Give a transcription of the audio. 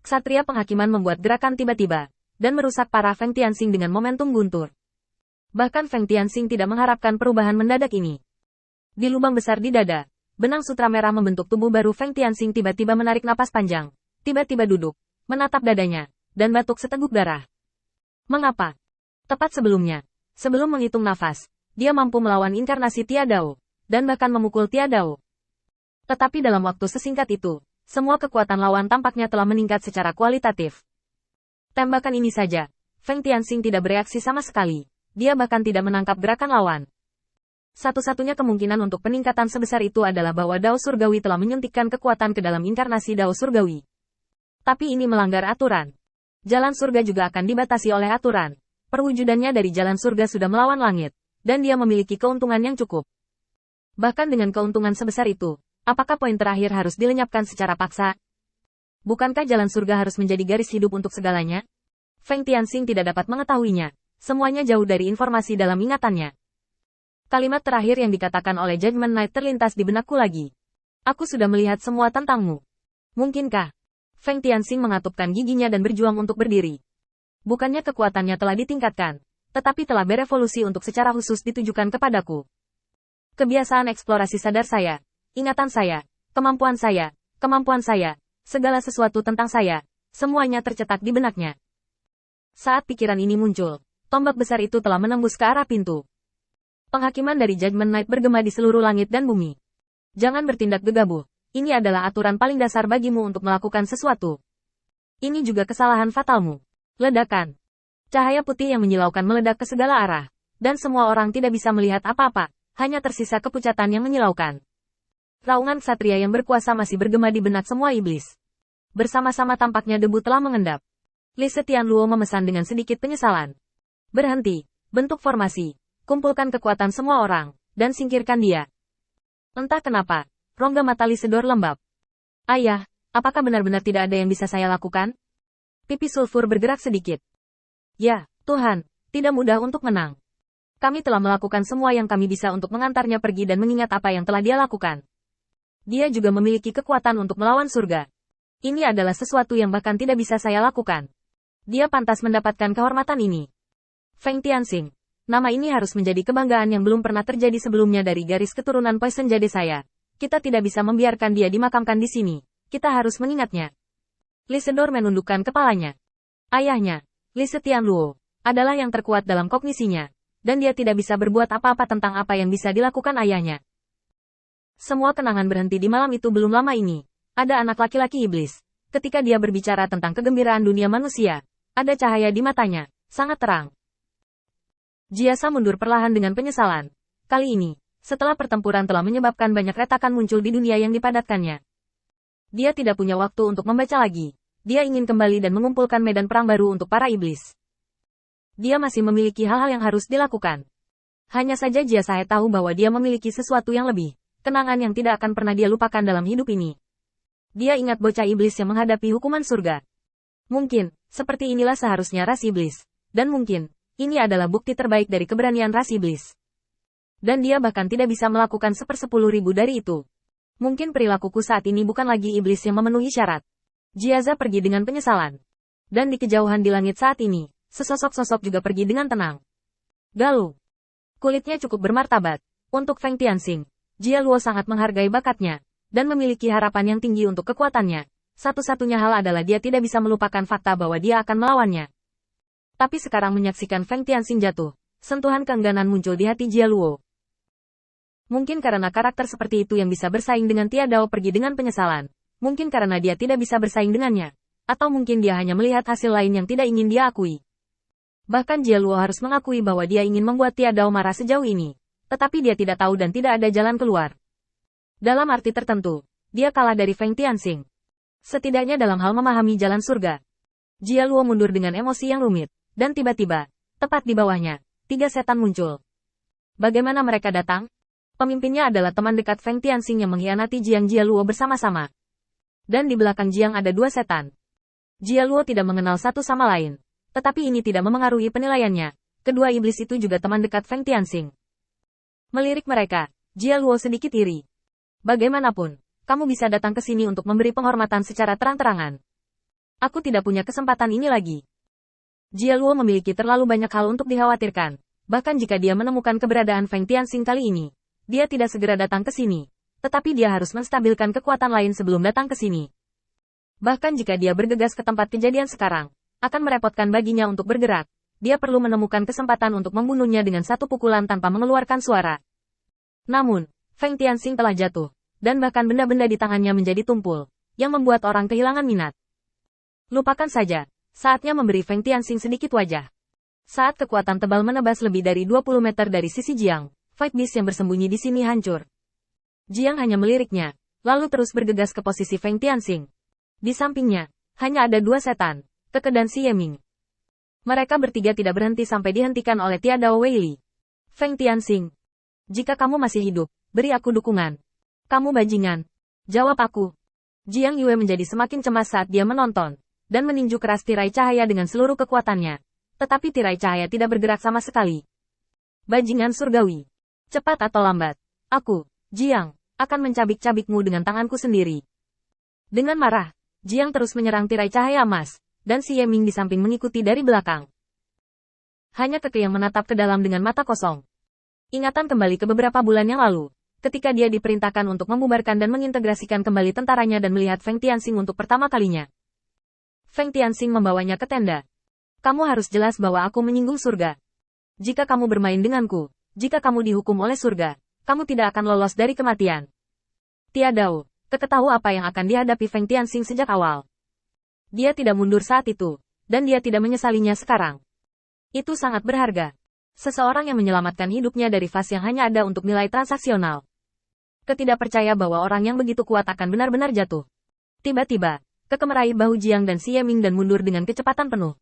Ksatria penghakiman membuat gerakan tiba-tiba, dan merusak para Feng Tianxing dengan momentum guntur. Bahkan Feng Tianxing tidak mengharapkan perubahan mendadak ini. Di lubang besar di dada, benang sutra merah membentuk tubuh baru Feng Tianxing tiba-tiba menarik napas panjang, tiba-tiba duduk, menatap dadanya, dan batuk seteguk darah. Mengapa? Tepat sebelumnya, sebelum menghitung nafas, dia mampu melawan inkarnasi Tia Dao, dan bahkan memukul Tia Dao. Tetapi dalam waktu sesingkat itu, semua kekuatan lawan tampaknya telah meningkat secara kualitatif. Tembakan ini saja, Feng Tianxing tidak bereaksi sama sekali, dia bahkan tidak menangkap gerakan lawan. Satu-satunya kemungkinan untuk peningkatan sebesar itu adalah bahwa Dao Surgawi telah menyuntikkan kekuatan ke dalam inkarnasi Dao Surgawi. Tapi ini melanggar aturan. Jalan surga juga akan dibatasi oleh aturan. Perwujudannya dari jalan surga sudah melawan langit, dan dia memiliki keuntungan yang cukup. Bahkan dengan keuntungan sebesar itu, apakah poin terakhir harus dilenyapkan secara paksa? Bukankah jalan surga harus menjadi garis hidup untuk segalanya? Feng Tianxing tidak dapat mengetahuinya. Semuanya jauh dari informasi dalam ingatannya. Kalimat terakhir yang dikatakan oleh Judgment Knight terlintas di benakku lagi. Aku sudah melihat semua tentangmu. Mungkinkah? Feng Tianxing mengatupkan giginya dan berjuang untuk berdiri. Bukannya kekuatannya telah ditingkatkan, tetapi telah berevolusi untuk secara khusus ditujukan kepadaku. Kebiasaan eksplorasi sadar saya, ingatan saya, kemampuan saya, segala sesuatu tentang saya, semuanya tercetak di benaknya. Saat pikiran ini muncul, tombak besar itu telah menembus ke arah pintu. Penghakiman dari Judgment Knight bergema di seluruh langit dan bumi. Jangan bertindak gegabah. Ini adalah aturan paling dasar bagimu untuk melakukan sesuatu. Ini juga kesalahan fatalmu. Ledakan. Cahaya putih yang menyilaukan meledak ke segala arah. Dan semua orang tidak bisa melihat apa-apa. Hanya tersisa kepucatan yang menyilaukan. Raungan ksatria yang berkuasa masih bergema di benak semua iblis. Bersama-sama tampaknya debu telah mengendap. Li Setianluo memesan dengan sedikit penyesalan. Berhenti. Bentuk formasi. Kumpulkan kekuatan semua orang. Dan singkirkan dia. Entah kenapa. Rongga mata Li Sedor lembab. Ayah, apakah benar-benar tidak ada yang bisa saya lakukan? Pipi sulfur bergerak sedikit. Ya, Tuhan, tidak mudah untuk menang. Kami telah melakukan semua yang kami bisa untuk mengantarnya pergi dan mengingat apa yang telah dia lakukan. Dia juga memiliki kekuatan untuk melawan surga. Ini adalah sesuatu yang bahkan tidak bisa saya lakukan. Dia pantas mendapatkan kehormatan ini. Feng Tianxing, nama ini harus menjadi kebanggaan yang belum pernah terjadi sebelumnya dari garis keturunan Poison Jade saya. Kita tidak bisa membiarkan dia dimakamkan di sini. Kita harus mengingatnya. Li Sedor menundukkan kepalanya. Ayahnya, Li Setianluo, adalah yang terkuat dalam kognisinya. Dan dia tidak bisa berbuat apa-apa tentang apa yang bisa dilakukan ayahnya. Semua kenangan berhenti di malam itu belum lama ini. Ada anak laki-laki iblis. Ketika dia berbicara tentang kegembiraan dunia manusia, ada cahaya di matanya, sangat terang. Jiasa mundur perlahan dengan penyesalan. Kali ini, setelah pertempuran telah menyebabkan banyak retakan muncul di dunia yang dipadatkannya. Dia tidak punya waktu untuk membaca lagi. Dia ingin kembali dan mengumpulkan medan perang baru untuk para iblis. Dia masih memiliki hal-hal yang harus dilakukan. Hanya saja Jiasahe tahu bahwa dia memiliki sesuatu yang lebih. Kenangan yang tidak akan pernah dia lupakan dalam hidup ini. Dia ingat bocah iblis yang menghadapi hukuman surga. Mungkin, seperti inilah seharusnya ras iblis. Dan mungkin, ini adalah bukti terbaik dari keberanian ras iblis. Dan dia bahkan tidak bisa melakukan 1/10.000 dari itu. Mungkin perilakuku saat ini bukan lagi iblis yang memenuhi syarat. Jiaza pergi dengan penyesalan. Dan di kejauhan di langit saat ini, sesosok sosok juga pergi dengan tenang. Galuh. Kulitnya cukup bermartabat. Untuk Feng Tianxing, Jia Luo sangat menghargai bakatnya. Dan memiliki harapan yang tinggi untuk kekuatannya. Satu-satunya hal adalah dia tidak bisa melupakan fakta bahwa dia akan melawannya. Tapi sekarang menyaksikan Feng Tianxing jatuh, sentuhan keengganan muncul di hati Jia Luo. Mungkin karena karakter seperti itu yang bisa bersaing dengan Tia Dao pergi dengan penyesalan. Mungkin karena dia tidak bisa bersaing dengannya. Atau mungkin dia hanya melihat hasil lain yang tidak ingin dia akui. Bahkan Jia Luo harus mengakui bahwa dia ingin membuat Tia Dao marah sejauh ini. Tetapi dia tidak tahu dan tidak ada jalan keluar. Dalam arti tertentu, dia kalah dari Feng Tianxing. Setidaknya dalam hal memahami jalan surga. Jia Luo mundur dengan emosi yang rumit. Dan tiba-tiba, tepat di bawahnya, 3 setan muncul. Bagaimana mereka datang? Pemimpinnya adalah teman dekat Feng Tianxing yang mengkhianati Jiang Jia Luo bersama-sama. Dan di belakang Jiang ada 2 setan. Jia Luo tidak mengenal satu sama lain. Tetapi ini tidak memengaruhi penilaiannya. Kedua iblis itu juga teman dekat Feng Tianxing. Melirik mereka, Jia Luo sedikit iri. Bagaimanapun, kamu bisa datang ke sini untuk memberi penghormatan secara terang-terangan. Aku tidak punya kesempatan ini lagi. Jia Luo memiliki terlalu banyak hal untuk dikhawatirkan. Bahkan jika dia menemukan keberadaan Feng Tianxing kali ini, dia tidak segera datang ke sini. Tetapi dia harus menstabilkan kekuatan lain sebelum datang ke sini. Bahkan jika dia bergegas ke tempat kejadian sekarang, akan merepotkan baginya untuk bergerak. Dia perlu menemukan kesempatan untuk membunuhnya dengan satu pukulan tanpa mengeluarkan suara. Namun, Feng Tianxing telah jatuh, dan bahkan benda-benda di tangannya menjadi tumpul, yang membuat orang kehilangan minat. Lupakan saja, saatnya memberi Feng Tianxing sedikit wajah. Saat kekuatan tebal menebas lebih dari 20 meter dari sisi Jiang, Fight Beast yang bersembunyi di sini hancur. Jiang hanya meliriknya, lalu terus bergegas ke posisi Feng Tianxing. Di sampingnya, hanya ada dua setan, Keke dan Si Yeming. Mereka bertiga tidak berhenti sampai dihentikan oleh Tiadao Weili. Feng Tianxing, jika kamu masih hidup, beri aku dukungan. Kamu bajingan. Jawab aku. Jiang Yue menjadi semakin cemas saat dia menonton, dan meninju keras tirai cahaya dengan seluruh kekuatannya. Tetapi tirai cahaya tidak bergerak sama sekali. Bajingan surgawi. Cepat atau lambat, aku, Jiang, akan mencabik-cabikmu dengan tanganku sendiri. Dengan marah, Jiang terus menyerang tirai cahaya emas, dan Si Yeming di samping mengikuti dari belakang. Hanya Keke yang menatap ke dalam dengan mata kosong. Ingatan kembali ke beberapa bulan yang lalu, ketika dia diperintahkan untuk membubarkan dan mengintegrasikan kembali tentaranya dan melihat Feng Tianxing untuk pertama kalinya. Feng Tianxing membawanya ke tenda. Kamu harus jelas bahwa aku menyinggung surga. Jika kamu bermain denganku, jika kamu dihukum oleh surga, kamu tidak akan lolos dari kematian. Tiadao, Keke tahu apa yang akan dihadapi Feng Tianxing sejak awal. Dia tidak mundur saat itu, dan dia tidak menyesalinya sekarang. Itu sangat berharga. Seseorang yang menyelamatkan hidupnya dari fase yang hanya ada untuk nilai transaksional. Ketidak percaya bahwa orang yang begitu kuat akan benar-benar jatuh. Tiba-tiba, Keke meraih bahu Jiang dan Si Yeming dan mundur dengan kecepatan penuh.